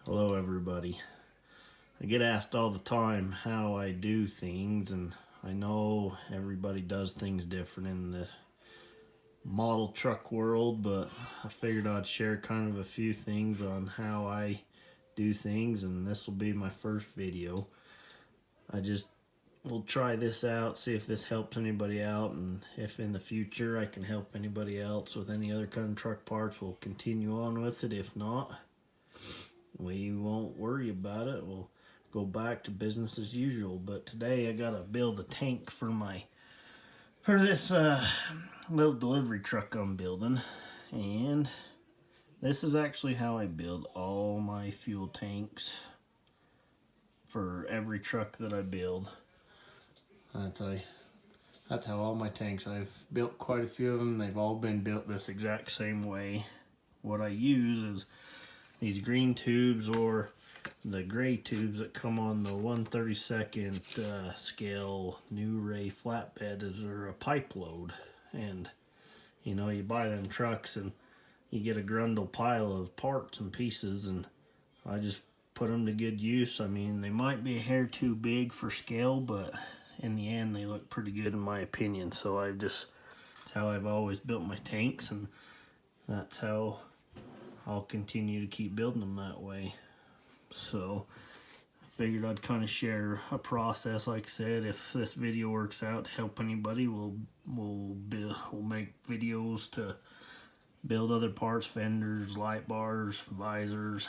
Hello everybody. I get asked all the time how I do things, and I know everybody does things different in the model truck world, but I figured I'd share kind of a few things on how I do things, and this will be my first video. I just will try this out, see if this helps anybody out, and if in the future I can help anybody else with any other kind of truck parts, we'll continue on with it. If not, we won't worry about it. We'll go back to business as usual. But today I gotta build a tank for this little delivery truck I'm building, and this is actually how I build all my fuel tanks for every truck that I build. That's how all my tanks, I've built quite a few of them. They've all been built this exact same way. What I use is these green tubes or the gray tubes that come on the 1/32 scale New Ray flatbed as a pipe load. And you know, you buy them trucks and you get a grundle pile of parts and pieces, and I just put them to good use. I mean, they might be a hair too big for scale, but in the end they look pretty good in my opinion. So that's how I've always built my tanks, and that's how I'll continue to keep building them that way. So I figured I'd kind of share a process. Like I said, if this video works out to help anybody, we'll make videos to build other parts, fenders, light bars, visors,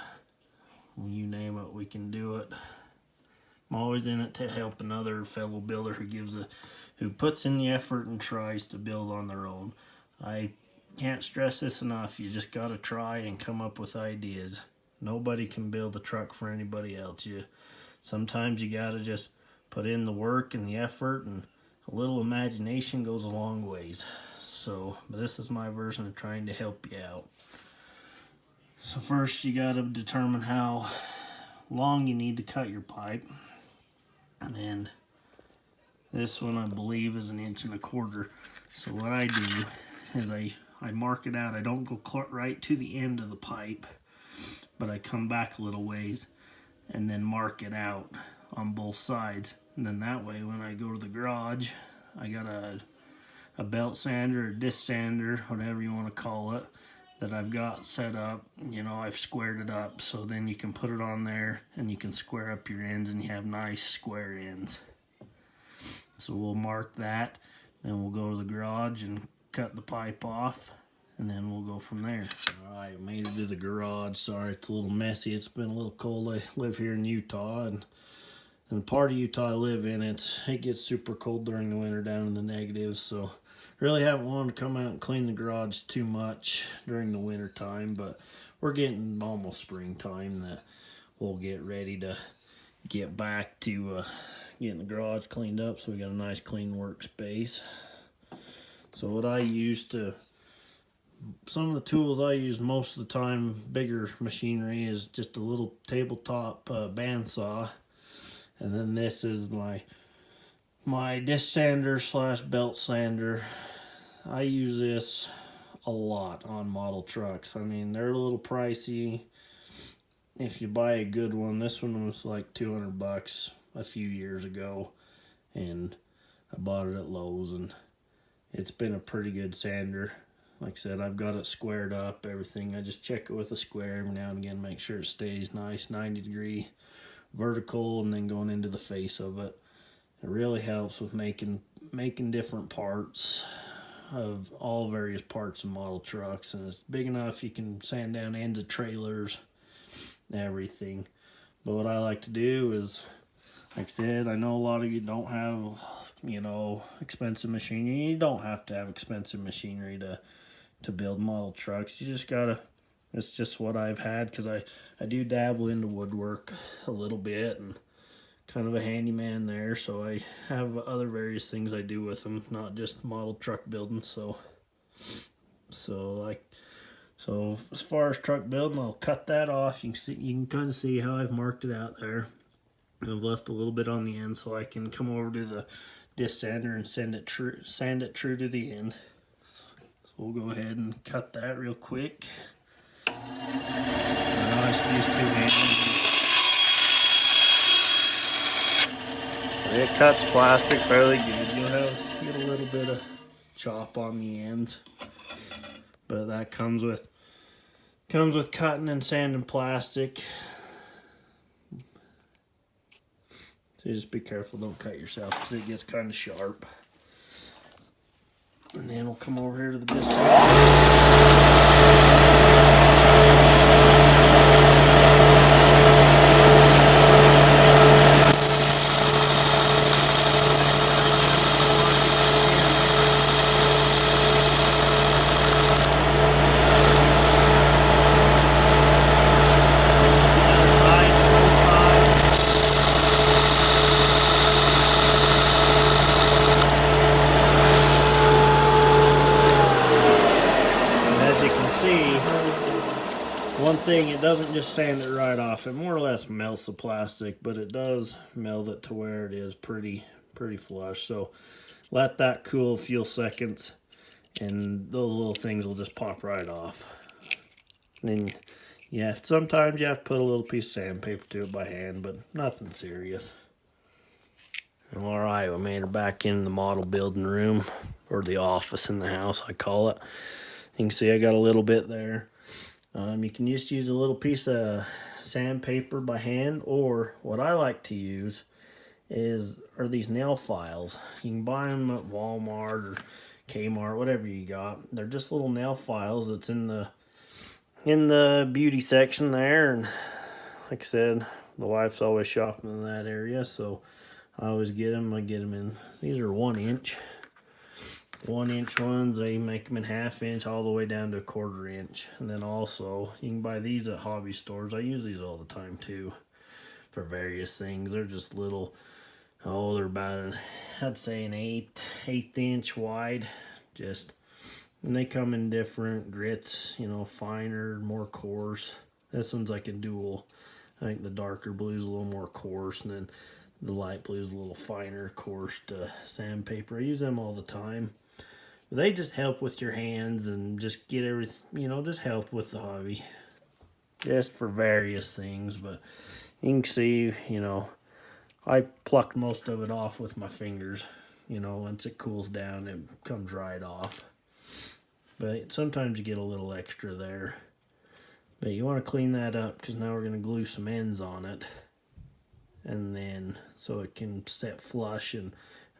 you name it, we can do it. I'm always in it to help another fellow builder who puts in the effort and tries to build on their own. I can't stress this enough. You just gotta try and come up with ideas. Nobody can build a truck for anybody else. Sometimes you gotta just put in the work and the effort, and a little imagination goes a long ways. So this is my version of trying to help you out. So first you gotta determine how long you need to cut your pipe. And this one I believe is 1.25 inches. So what I do is I mark it out. I don't go right to the end of the pipe, but I come back a little ways and then mark it out on both sides. And then that way when I go to the garage, I got a belt sander or disc sander, whatever you want to call it, that I've got set up. You know, I've squared it up, so then you can put it on there and you can square up your ends and you have nice square ends. So we'll mark that, then we'll go to the garage and cut the pipe off, and then we'll go from there. Alright, made it to the garage. Sorry it's a little messy, it's been a little cold. I live here in Utah, and the part of Utah I live in, it gets super cold during the winter, down in the negatives, so really haven't wanted to come out and clean the garage too much during the winter time, but we're getting almost springtime that we'll get ready to get back to getting the garage cleaned up, so we got a nice clean workspace. So what I use some of the tools I use most of the time, bigger machinery, is just a little tabletop bandsaw, and then this is my disc sander / belt sander. I use this a lot on model trucks. I mean, they're a little pricey if you buy a good one. This one was like $200 a few years ago, and I bought it at Lowe's, and it's been a pretty good sander. Like I said, I've got it squared up, everything. I just check it with a square every now and again, make sure it stays nice 90-degree vertical, and then going into the face of it. It really helps with making different parts of all various parts of model trucks, and it's big enough you can sand down ends of trailers, everything. But what I like to do is, like I said, I know a lot of you don't have, you know, expensive machinery. You don't have to have expensive machinery to build model trucks. You just gotta, it's just what I've had, because I do dabble into woodwork a little bit and kind of a handyman there, so I have other various things I do with them, not just model truck building. So as far as truck building, I'll cut that off. You can kind of see how I've marked it out there. I've left a little bit on the end so I can come over to the disc sander and sand it true to the end. So we'll go ahead and cut that real quick. I just use 2 hands. it cuts plastic fairly good. You'll get a little bit of chop on the ends, but that comes with cutting and sanding plastic. So just be careful, don't cut yourself because it gets kind of sharp. And then we'll come over here to the biscuit. One thing, it doesn't just sand it right off. It more or less melts the plastic, but it does melt it to where it is pretty flush. So let that cool a few seconds, and those little things will just pop right off. And then, yeah, sometimes you have to put a little piece of sandpaper to it by hand, but nothing serious. All right, we made it back in the model building room, or the office in the house, I call it. You can see I got a little bit there. You can just use a little piece of sandpaper by hand, or what I like to use are these nail files. You can buy them at Walmart or Kmart, whatever you got. They're just little nail files that's in the beauty section there, and like I said, the wife's always shopping in that area, so I always get them. I get them in, these are 1 inch. 1 inch ones, they make them in 1/2 inch all the way down to 1/4 inch. And then also, you can buy these at hobby stores. I use these all the time too for various things. They're just little, they're about I'd say an eighth inch wide. And they come in different grits, finer, more coarse. This one's like a dual. I think the darker blue is a little more coarse, and then the light blue is a little finer, coarse sandpaper. I use them all the time. They just help with your hands and just get everything, just help with the hobby. Just for various things, but you can see, I plucked most of it off with my fingers. Once it cools down, it comes right off. But sometimes you get a little extra there. But you want to clean that up because now we're going to glue some ends on it. And then, so it can set flush and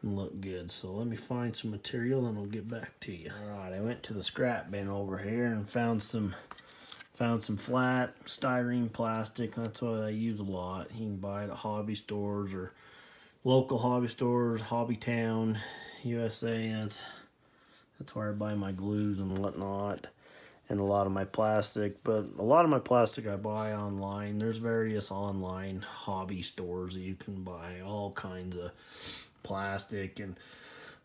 look good. So let me find some material and I'll get back to you. All right, I went to the scrap bin over here and found some flat styrene plastic. That's what I use a lot. You can buy it at hobby stores or local hobby stores, Hobby Town, USA. That's where I buy my glues and whatnot, and a lot of my plastic. But a lot of my plastic I buy online. There's various online hobby stores that you can buy all kinds of plastic, and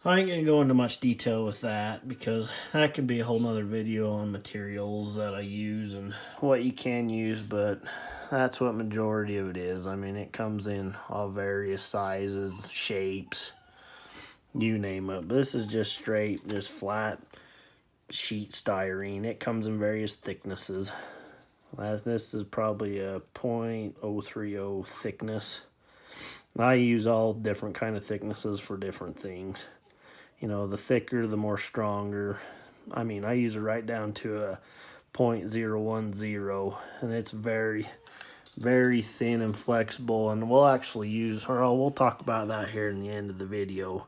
I ain't gonna go into much detail with that because that could be a whole nother video on materials that I use and what you can use, but that's what majority of it is. I mean, it comes in all various sizes, shapes, you name it. But this is just straight, just flat sheet styrene. It comes in various thicknesses. This is probably a 0.030 thickness. I use all different kind of thicknesses for different things. The thicker, the more stronger. I mean, I use it right down to a 0.010, and it's very, very thin and flexible. And we'll talk about that here in the end of the video,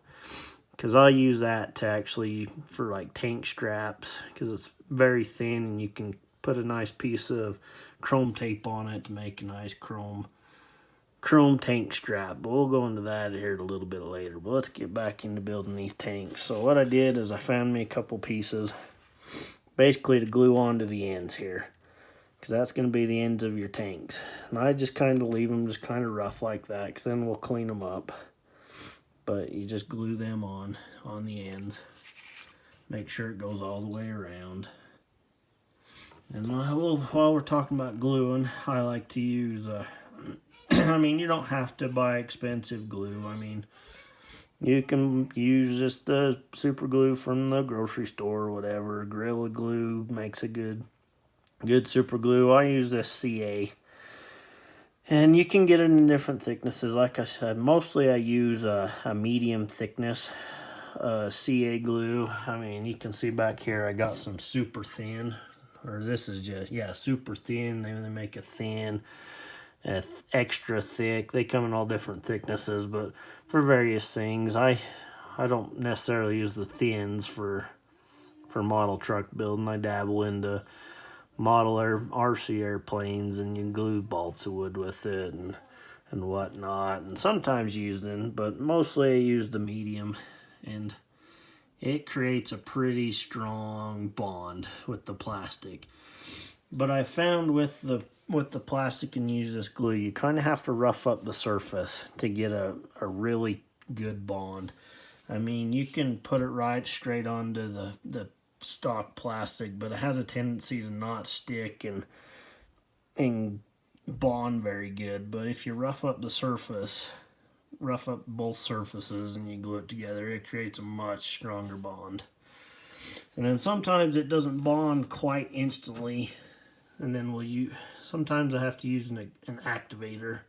because I use that to actually for like tank straps, because it's very thin and you can put a nice piece of chrome tape on it to make a nice chrome tank strap. But we'll go into that here a little bit later. But let's get back into building these tanks. So what I did is I found me a couple pieces basically to glue onto the ends here, because that's going to be the ends of your tanks. And I just kind of leave them just kind of rough like that, because then we'll clean them up. But you just glue them on the ends. Make sure it goes all the way around. And while we're talking about gluing, I like to use I mean, you don't have to buy expensive glue. I mean, you can use just the super glue from the grocery store or whatever. Gorilla Glue makes a good super glue. I use this CA. And you can get it in different thicknesses. Like I said, mostly I use a medium thickness CA glue. I mean, you can see back here I got some super thin, or this is just, yeah, super thin. They make a thin, extra thick. They come in all different thicknesses, but for various things, I don't necessarily use the thins for model truck building. I dabble into model RC airplanes, and you glue balsa wood with it and whatnot, and sometimes use them, but mostly I use the medium, and it creates a pretty strong bond with the plastic. But I found with the plastic and use this glue, you kind of have to rough up the surface to get a really good bond. I mean, you can put it right straight onto the stock plastic, but it has a tendency to not stick and bond very good. But if you rough up the surface, rough up both surfaces, and you glue it together, it creates a much stronger bond. And then sometimes it doesn't bond quite instantly, and then sometimes I have to use an activator,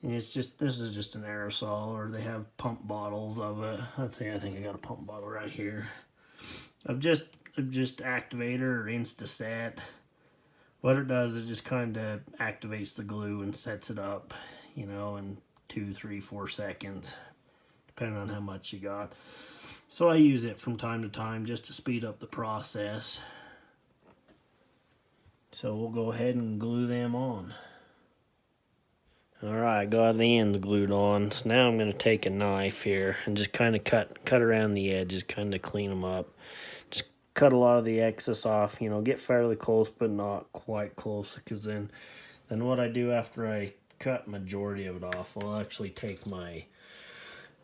and this is just an aerosol, or they have pump bottles of it. Let's see, I think I got a pump bottle right here of just activator or Instaset. What it does is just kind of activates the glue and sets it up, you know, in 2, 3, 4 seconds, depending on how much you got. So I use it from time to time just to speed up the process. So we'll go ahead and glue them on. Alright, got the ends glued on. So now I'm going to take a knife here and just kind of cut around the edges, kind of clean them up. Just cut a lot of the excess off, you know, get fairly close but not quite close, because then what I do after I cut majority of it off, I'll actually take my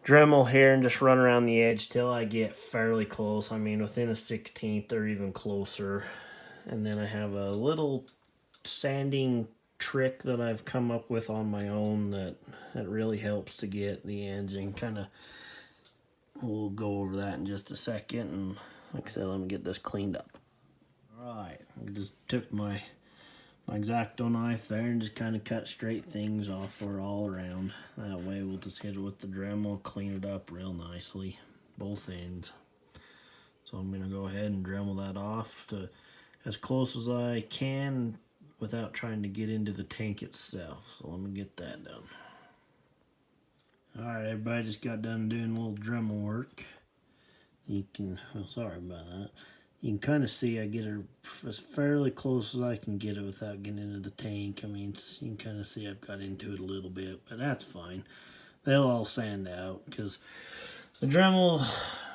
Dremel here and just run around the edge till I get fairly close. I mean, within a 1/16 or even closer. And then I have a little sanding trick that I've come up with on my own that really helps to get the ends, and kind of, we'll go over that in just a second. And like I said, let me get this cleaned up. Alright, I just took my X-Acto knife there and just kind of cut straight things off for all around. That way we'll just hit it with the Dremel, clean it up real nicely, both ends. So I'm going to go ahead and Dremel that off to as close as I can without trying to get into the tank itself. So let me get that done. Alright, everybody, just got done doing a little Dremel work. You can, oh, sorry about that. You can kind of see I get her as fairly close as I can get it without getting into the tank. I mean, you can kind of see I've got into it a little bit, but that's fine. They'll all sand out, because the Dremel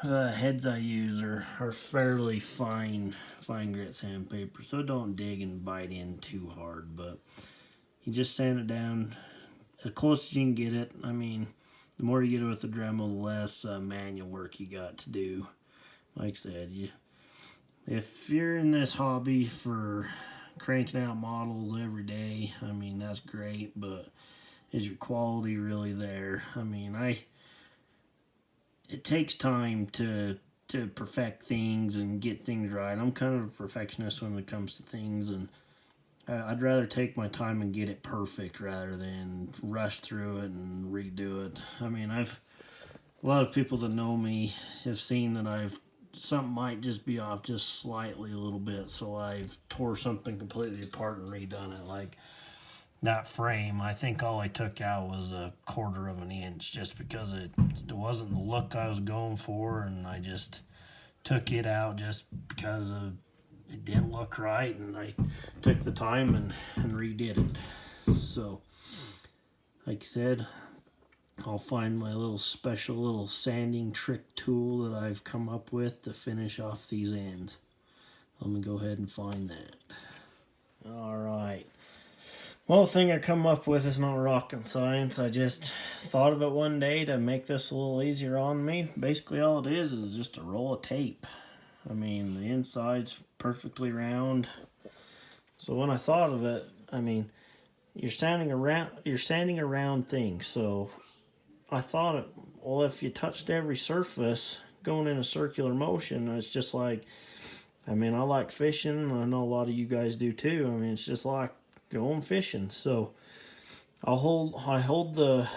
heads I use are fairly fine grit sandpaper, so don't dig and bite in too hard. But you just sand it down as close as you can get it. I mean, the more you get it with the Dremel, the less manual work you got to do. Like I said, if you're in this hobby for cranking out models every day, I mean, that's great, but is your quality really there? I mean, it takes time to perfect things and get things right. I'm kind of a perfectionist when it comes to things, and I'd rather take my time and get it perfect rather than rush through it and redo it. I mean, a lot of people that know me have seen that something might just be off just slightly a little bit, so I've tore something completely apart and redone it. Like that frame, I think all I took out was 1/4 of an inch, just because it wasn't the look I was going for, and I just took it out just because it didn't look right, and I took the time and redid it. So like I said, I'll find my special little sanding trick tool that I've come up with to finish off these ends. Let me go ahead and find that. Alright. Well, the thing I come up with is not rocket science. I just thought of it one day to make this a little easier on me. Basically all it is just a roll of tape. I mean, the inside's perfectly round. So when I thought of it, I mean, you're sanding around things. So I thought, well, if you touched every surface going in a circular motion, it's just like, I mean, I like fishing. I know a lot of you guys do too. I mean, it's just like going fishing. So I hold the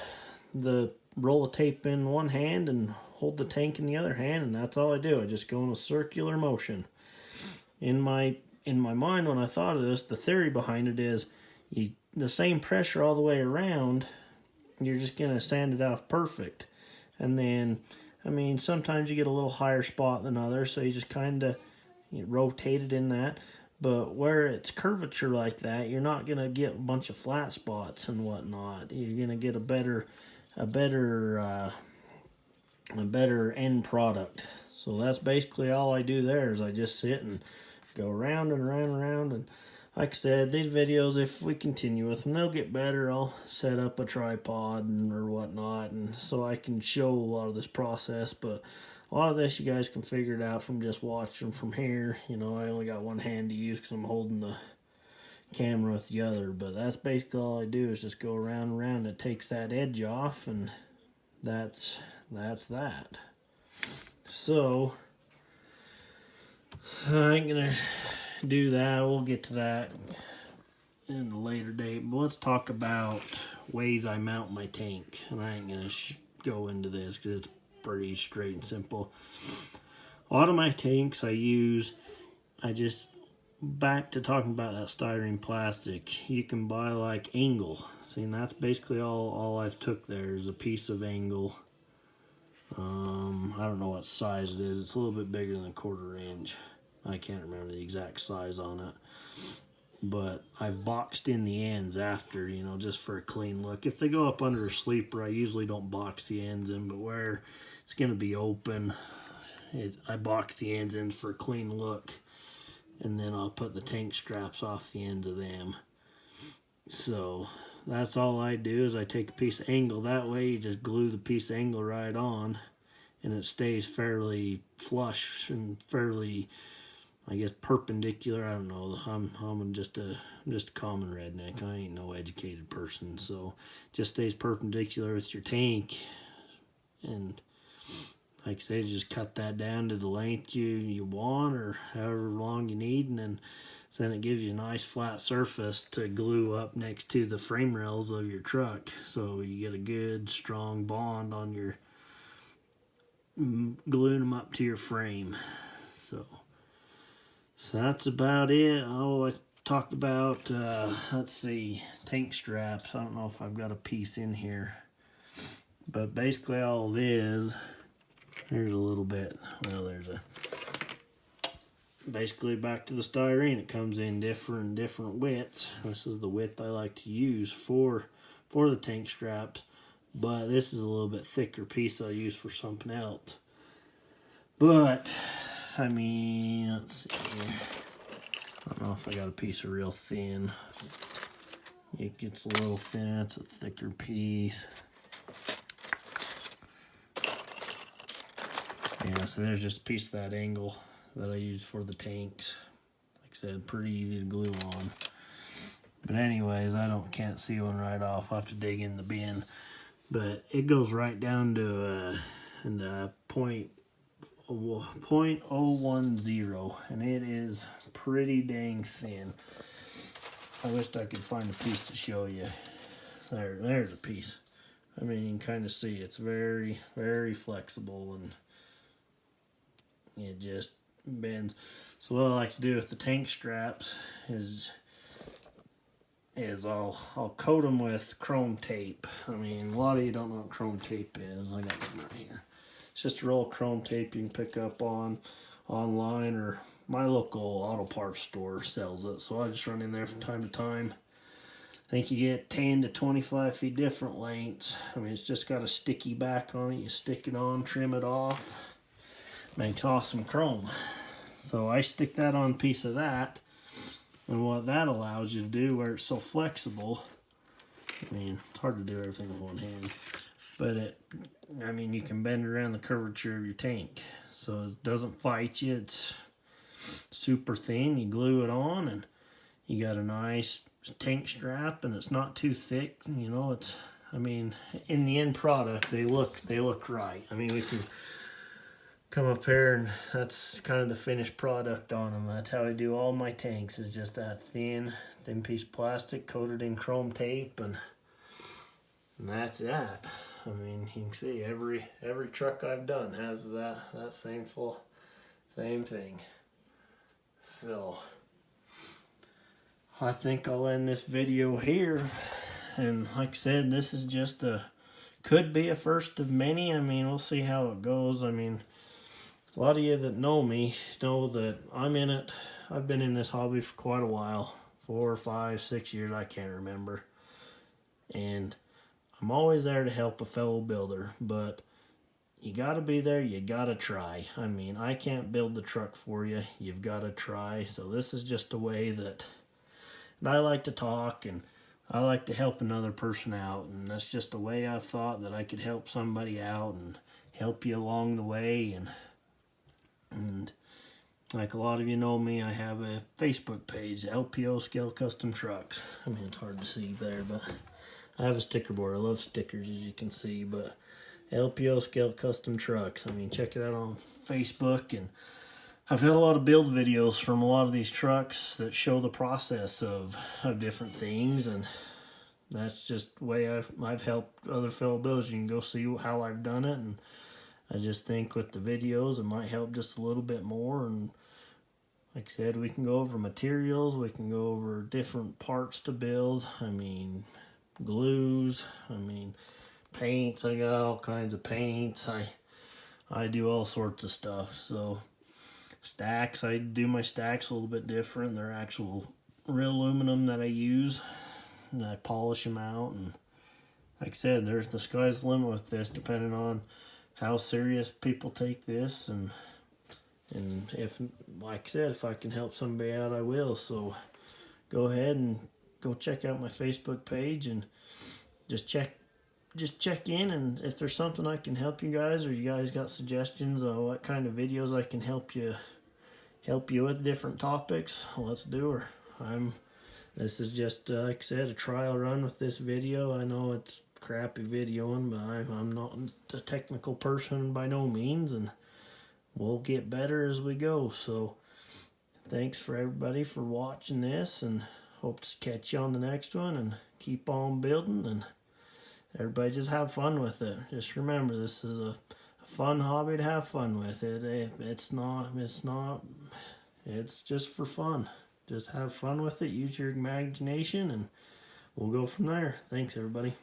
roll of tape in one hand and hold the tank in the other hand, and that's all I do. I just go in a circular motion. In my mind, when I thought of this, the theory behind it is the same pressure all the way around, you're just going to sand it off perfect. And then, I mean, sometimes you get a little higher spot than others, so you just kind of rotate it in that. But where it's curvature like that, you're not going to get a bunch of flat spots and whatnot. You're going to get a better end product. So that's basically all I do there, is I just sit and go around and around and around. And like I said, these videos, if we continue with them, they'll get better. I'll set up a tripod or whatnot, and so I can show a lot of this process. But a lot of this you guys can figure it out from just watching from here. I only got one hand to use because I'm holding the camera with the other. But that's basically all I do, is just go around and around. It takes that edge off, and that's that. So I ain't gonna do that. We'll get to that in a later date. But let's talk about ways I mount my tank. And I ain't gonna go into this because it's pretty straight and simple. A lot of my tanks back to talking about that styrene plastic, you can buy like angle. See, and that's basically all I've took there is a piece of angle. I don't know what size it is. It's a little bit bigger than a 1/4 inch. I can't remember the exact size on it. But I've boxed in the ends after, just for a clean look. If they go up under a sleeper, I usually don't box the ends in, but where it's going to be open, I box the ends in for a clean look. And then I'll put the tank straps off the ends of them. So that's all I do, is I take a piece of angle. That way you just glue the piece of angle right on, and it stays fairly flush and fairly, I guess, perpendicular. I don't know. I'm just a common redneck. I ain't no educated person, so just stays perpendicular with your tank. And like I said, just cut that down to the length you want, or however long you need, and then it gives you a nice flat surface to glue up next to the frame rails of your truck, so you get a good strong bond on your gluing them up to your frame. So that's about it. Oh, I talked about let's see, tank straps. I don't know if I've got a piece in here, but basically all it is, here's a little bit. Well, basically back to the styrene. It comes in different widths. This is the width I like to use for the tank straps, but this is a little bit thicker piece that I use for something else. But I mean, let's see here. I don't know if I got a piece of real thin. It gets a little thin. It's a thicker piece. Yeah, so there's just a piece of that angle that I use for the tanks. Like I said, pretty easy to glue on. But anyways, can't see one right off. I'll have to dig in the bin. But it goes right down to .010, and it is pretty dang thin. I wished I could find a piece to show you. There's a piece. I mean, you can kind of see it's very, very flexible, and it just bends. So what I like to do with the tank straps is I'll coat them with chrome tape. I mean, a lot of you don't know what chrome tape is. I got one right here. It's just a roll of chrome tape you can pick up online, or my local auto parts store sells it. So I just run in there from time to time. I think you get 10 to 25 feet different lengths. I mean, it's just got a sticky back on it. You stick it on, trim it off. Makes awesome chrome. So I stick that on a piece of that, and what that allows you to do, where it's so flexible, I mean, it's hard to do everything with one hand, but you can bend around the curvature of your tank, so it doesn't fight you. It's super thin. You glue it on, and you got a nice tank strap, and it's not too thick. In the end product, they look right. I mean, we can come up here, and that's kind of the finished product on them. That's how I do all my tanks, is just that thin piece of plastic coated in chrome tape, and And that's that. I mean, you can see every truck I've done has that same thing. So I think I'll end this video here. And like I said, this is just could be a first of many. I mean, we'll see how it goes. I mean, a lot of you that know me know that I'm in it. I've been in this hobby for quite a while. 4, 5, 6 years, I can't remember. And I'm always there to help a fellow builder, but you gotta be there, you gotta try. I mean, I can't build the truck for you. You've gotta try. So this is just a way that I like to talk, and I like to help another person out, and that's just a way I've thought that I could help somebody out and help you along the way. And like a lot of you know me, I have a Facebook page, LPO Scale Custom Trucks. I mean, it's hard to see there, but I have a sticker board. I love stickers, as you can see, but LPO Scale Custom Trucks. I mean, check it out on Facebook. And I've had a lot of build videos from a lot of these trucks that show the process of different things, and that's just the way I've helped other fellow builders. You can go see how I've done it, and I just think with the videos it might help just a little bit more. And like I said, we can go over materials, we can go over different parts to build. I mean, glues, I mean, paints. I got all kinds of paints. I do all sorts of stuff. So stacks, I do my stacks a little bit different. They're actual real aluminum that I use, and I polish them out. And like I said, there's the sky's the limit with this, depending on how serious people take this, and if, like I said, if I can help somebody out, I will. So go ahead and go check out my Facebook page and just check in, and if there's something I can help you guys, or you guys got suggestions on what kind of videos I can help you with different topics, let's do her. This is just like I said, a trial run with this video. I know it's crappy videoing, but I'm not a technical person by no means, and we'll get better as we go. So thanks for everybody for watching this, and hope to catch you on the next one, and keep on building, and everybody just have fun with it. Just remember, this is a fun hobby to have fun with. It's just for fun. Just have fun with it, use your imagination, and we'll go from there. Thanks, everybody.